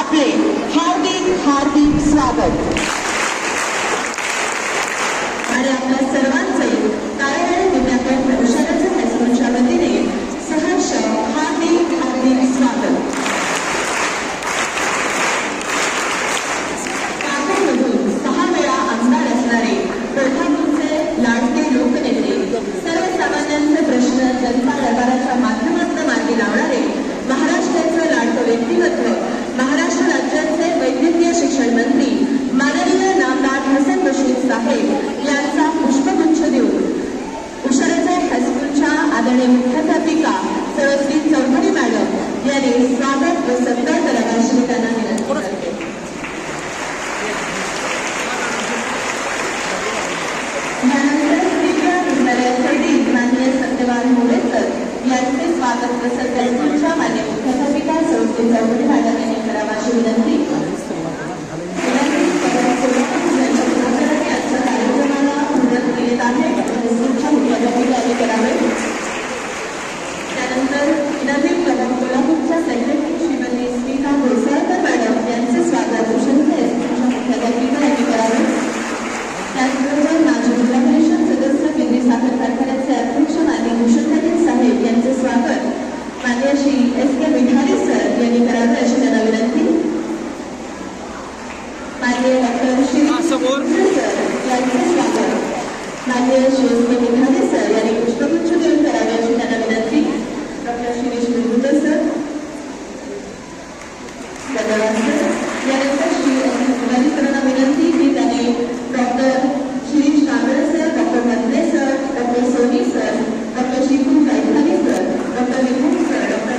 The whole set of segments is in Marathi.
आपले हार्दिक हार्दिक स्वागत आणि आपल्या सर्वांचे कार्यरत विद्यापीठ उशाराच्या हायस्कूलच्या वतीने सहर्ष हार्दिक हार्दिक स्वागत। कागदमधून 6 वेळा आमदार असणारे कोल्हापूरचे लाडके लोकनेते, सर्वसामान्यांचे प्रश्न जनता दरबाराच्या माध्यमातून मार्गी लावणारे महाराष्ट्राचे लाडकं व्यक्तिमत्व, महाराष्ट्र राज्याचे वैद्यकीय शिक्षण मंत्री माननीय नामदार हसन मुश्रीफ साहेब यांचा पुष्पगुच्छ देऊन उशाराच्या हायस्कूलच्या आदरणीय मुख्याध्यापिका सरस्वती चौधरी मॅडम यांनी स्वागत व सत्कार करावा अशी त्यांना विनंती करते। यानंतर दिव्या विद्यालयाचे डीन माननीय सत्यवान मोरेकर यांचे स्वागत व सत्कार मान्य मुख्याध्यापिका सरस्वती चौधरी मॅडम यांनी करावा अशी विनंती। त्यानंतर नवीन कोल्हापूरच्या सेक्रेटरी श्रीमती स्मिता घोसाळकर मॅडम यांचे स्वागत मुख्याध्यापिका यांनी करावे। त्याचबरोबर माजी जिल्हा परिषद सदस्य केंद्रीय साखर कारखान्याचे अध्यक्ष माननीय भूषण साहेब यांचे स्वागत माननीय श्री S.K. विठारे सर यांनी करावे अशी त्यांना विनंती। माननीय डॉक्टर श्री सर यांचे स्वागत माननीय श्री S.K. विठारे सर यांनी पुष्पगुच्छ देऊन करावे अशी त्यांना विनंती। डॉक्टर शिरीष विरुद्ध सर धन्यवाद सर। यानंतर श्री करणा विनंती की त्याने doctor Shirish Kamble sir, doctor Madhale sir, doctor Soni sir, doctor Shiku गायकवाडी sir, doctor Vibhu sir, doctor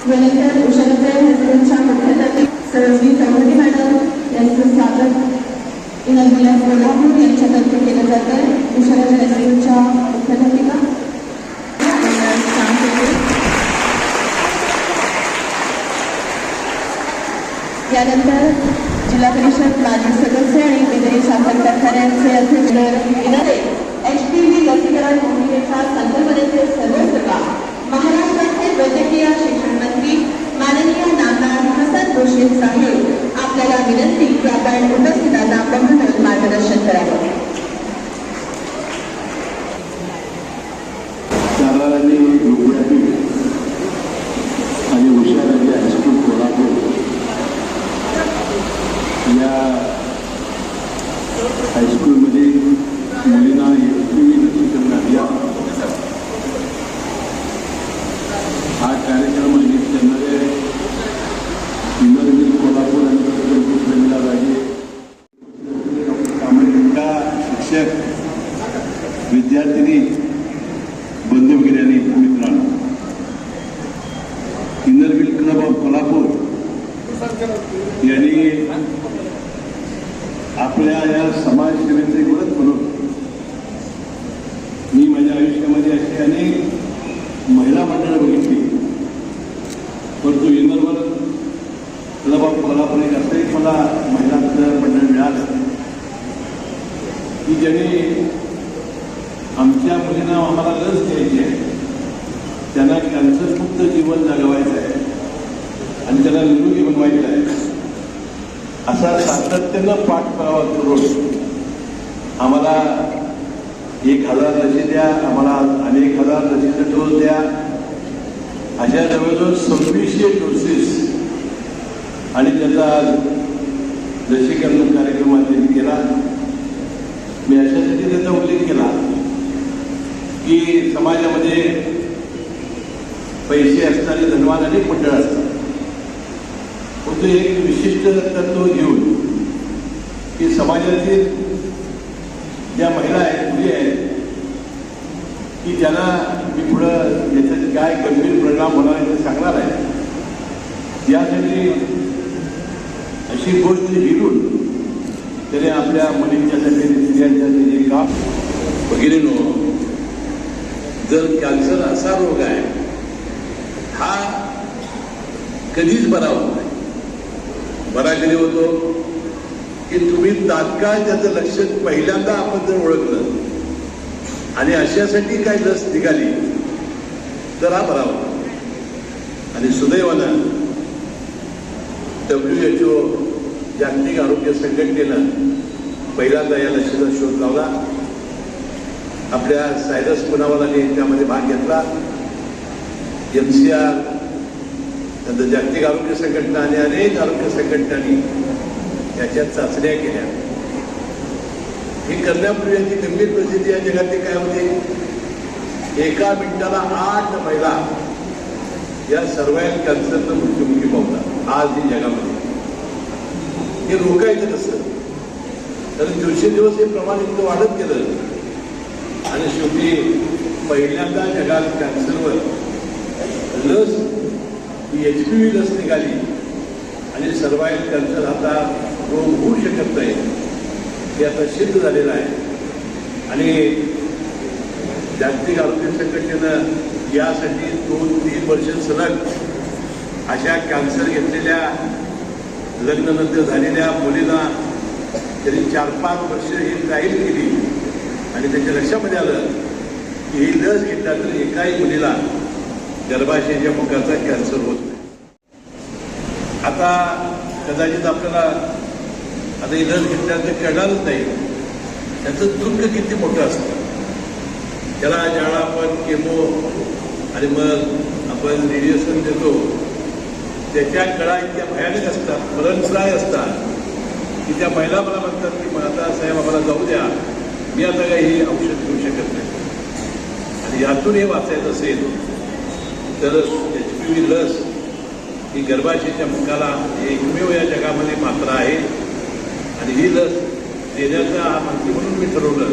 यानंतर उशाराच्या हायस्कूलच्या मुख्याध्यापिका सरस्वती चौधरी मॅडम यांचं स्वागत इनायतुल्लाह कोल्हापूर यांच्यातर्फे केलं जात आहे। उशाराच्या हायस्कूलच्या मुख्याध्यापिका यानंतर जिल्हा परिषद माजी सदस्य आणि केंद्रीय साखर कारखान्याचे अध्यक्ष येणारे HPV लसीकरण मोहिमेच्या संकल्पनेचे सर्वसेवा महाराष्ट्राचे वैद्यकीय शिक्षण मंत्री माननीय नामदार हसन मुश्रीफ साहेब आपल्याला विनंती की आपण उपस्थितांना बहुमत मार्गदर्शन करावे। आणि उशाराच्या हायस्कूल कोल्हापूर या हायस्कूलमध्ये मुलींना HPV लसीकरण अभियान हा कार्यक्रम आयोजित करणारे इनरविल कोल्हापूर आणि प्रमिला राजे कामळीका शिक्षक, विद्यार्थिनी, बंधू वगैरे आणि मित्रांनो, इनरविल क्लब ऑफ कोल्हापूर यांनी आपल्या या समाजसेवेचे गरज म्हणून मी माझ्या आयुष्यामध्ये अशी अनेक महिला मंडळ बघितली, परंतु इनरविल क्लब ऑफ कोल्हापूर एक असं एक मला महिला मंडळ मिळालं की ज्यांनी आमच्या मुलींना आम्हाला लस घ्यायची आहे, त्यांना कॅन्सरमुक्त जीवन जगवायचं आहे आणि त्यांना निरोगी बनवायचं आहे असा सातत्यानं पाठपुरावा करून आम्हाला 1000 लसी द्या, आम्हाला अनेक हजार लसीचे डोस द्या, अशा जवळजवळ 2600 डोसेस आणि त्याचा लसीकरण कार्यक्रमात त्यांनी केला। मी अशासाठी त्याचा उल्लेख केला की समाजामध्ये पैसे असणारे धनवान अनेक मंडळ असतात, परंतु एक विशिष्ट तत्व घेऊन की समाजातील ज्या महिला आहेत, मुली आहेत की ज्यांना मी पुढं याच्यात काय गंभीर परिणाम होणार आहे ते सांगणार आहे, यासाठी अशी गोष्ट लिहून त्याने आपल्या मुलींच्यासाठी स्त्रियांच्यासाठी जे काम वगैरे जर कॅन्सर असा रोग आहे हा कधीच बरा होत नाही, बरा कधी होतो की तुम्ही तात्काळ त्याचं लक्ष पहिल्यांदा आपण जर ओळखलं आणि अशासाठी काय लस निघाली तर हा बरा होता. आणि सुदैवानं WHO जागतिक आरोग्य संघटनेनं पहिल्यांदा या लसीचा शोध लावला. आपल्या सायरस पुनावालाने त्यामध्ये भाग घेतला. MCR, नंतर जागतिक आरोग्य संघटना आणि अनेक आरोग्य संघटनांनी त्याच्या चाचण्या केल्या. हे करण्यापूर्वी याची गंभीर परिस्थिती या जगातली काय होती? एका मिनिटाला 8 महिला या सर्वायवल कॅन्सरनं मृत्युमुखी पावतात आज ही जगामध्ये. हे रोखायचं कसं? कारण दिवसेंदिवस हे प्रमाण इतकं वाढत गेलं आणि शेवटी पहिल्यांदा जगात कॅन्सरवर लस ही HPV लस निघाली आणि सर्वायवल कॅन्सर आता रोग होऊ शकत नाही हे आता सिद्ध झालेलं आहे. आणि जागतिक आरोग्य संघटनेनं यासाठी 2-3 वर्ष सलग अशा कॅन्सर घेतलेल्या लग्नानंतर झालेल्या मुलींना तरी 4-5 वर्ष ही ट्रायल केली आणि त्याच्या लक्षामध्ये आलं की ही लस घेतला तर एकाही मुलीला गर्भाशयाच्या मुखाचा कॅन्सर होत नाही. आता कदाचित आपल्याला आता ही लस घेतल्यानंतर कळणारच नाही त्याचं दुःख किती मोठं असतं. त्याला ज्यावेळेला आपण केमो आणि मग आपण रेडिएशन देतो त्याच्या कळा इतक्या भयानक असतात, मरणप्राय असतात की त्या महिला मला म्हणतात की आता साहेब आम्हाला जाऊ द्या, मी आता काही हे औषध घेऊ शकत नाही. आणि यातून हे वाचायचं असेल तर HPV लस ही गर्भाशयाच्या मुखाला एकमेव या जगामध्ये मात्र आहे. आणि ही लस देण्याचा हा माहिती म्हणून मी ठरवलं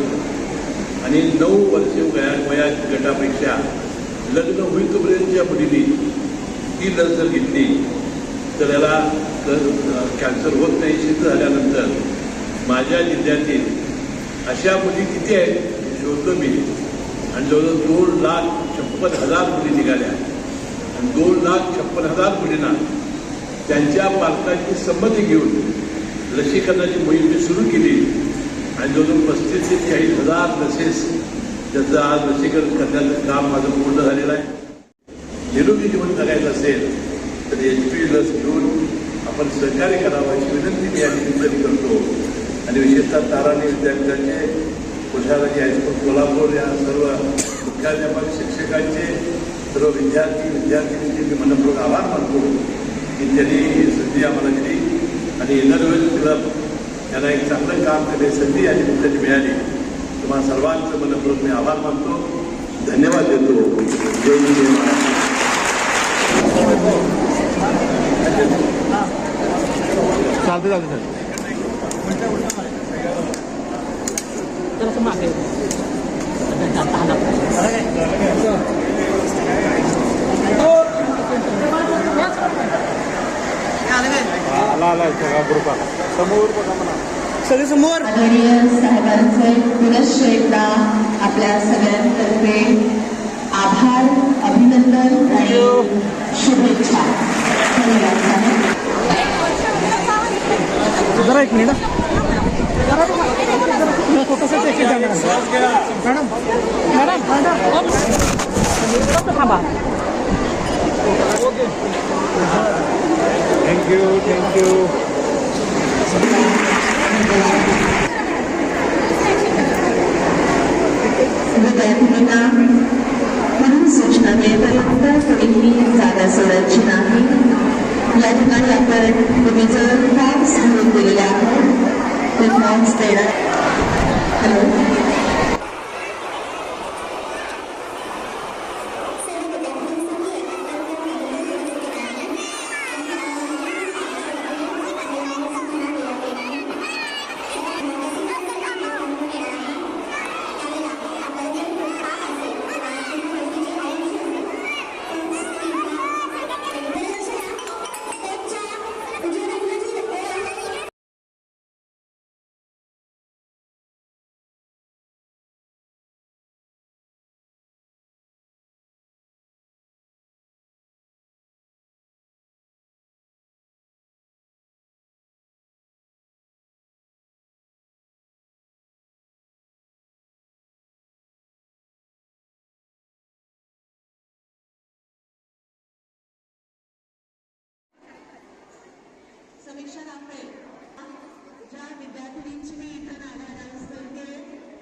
आणि 9 वर्षे वया गटापेक्षा लग्न होईल तोपर्यंतच्या मुलींनी ही लस जर घेतली तर याला कॅन्सर होत नाही सिद्ध झाल्यानंतर माझ्या जिल्ह्यातील अशा मुली किती आहेत हे शोधतो मी. आणि जवळजवळ 2,56,000 मुली निघाल्या आणि 2,56,000 मुलींना त्यांच्या पालकांची संमती घेऊन लसीकरणाची मोहीम मी सुरू केली आणि जवळजवळ 35,000 ते 40,000 लसेस त्याचं आज लसीकरण करण्याचं काम माझं पूर्ण झालेलं आहे. निरोगी जीवन जगायचं असेल तर HPV लस घेऊन आपण सहकार्य करावं अशी विनंती मी या निमित्ताने करतो. आणि विशेषतः ताराणी विद्यापीठाचे कुशालाजी हायस्कूल कोल्हापूर या सर्व मुख्याध्यापक शिक्षकांचे सर्व विद्यार्थिनींचे मी मनपूर्वक आभार मानतो की त्यांनी ही संधी आम्हाला दिली आणि इनरवेल क्लब यांना एक चांगलं काम करण्याची संधी या निमित्ताने मिळाली. तुम्हाला सर्वांचं मनपूर्वक मी आभार मानतो, धन्यवाद देतो. जय हिंद जय महाराष्ट्र. चालते चालते समोर बघा म्हणा सगळे समोर. आदरणीय साहेबांचे पुनश्च एकदा आपल्या सगळ्यांतर्फे आभार, अभिनंदन आणि शुभेच्छा. जरा एक मिनिट फोटोसाठी एक मॅडम मॅडम मॅडम थांबा. थँक्यू. विद्यार्थिनींना म्हणून सूचना मिळेपर्यंत कोणीही जागा सोडायची नाही. या ठिकाणी आपण तुम्ही जर फॉर्म्स घेऊन दिलेले आहेत ते फॉर्म्स देणार. हॅलो. लक्षात आहे ज्या विद्यार्थिनींची मी इथं नावं अनाउन्स करते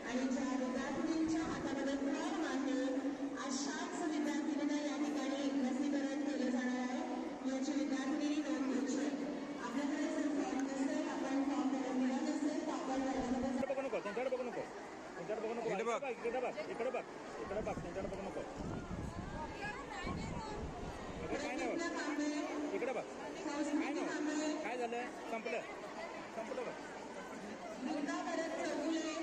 आणि ज्या विद्यार्थिनींच्या हातामध्ये फॉर्म आहे अशाच विद्यार्थिनींना या ठिकाणी लसीकरण केलं जाणार आहे याची विद्यार्थिनी नोंद घ्यायची आहे. आपल्याकडे जर फॉर्म नसेल आपण फॉर्म भरून दिला नसेल तर आपण वर्गामध्ये बघू नको त्यांच्याकडे बघू नको त्यांच्याकडे बघू नको इकडे बघ इकडे बघ इकडे बघ इकडे बघ त्यांच्याकडे बघू नको काय नाही प्रतीक्षा कांबळे, इकडे बघ काय संस्कृती कांबळे, नाही काय झालं संपलं संपलं बघ मुक्ता भरत चौगुले,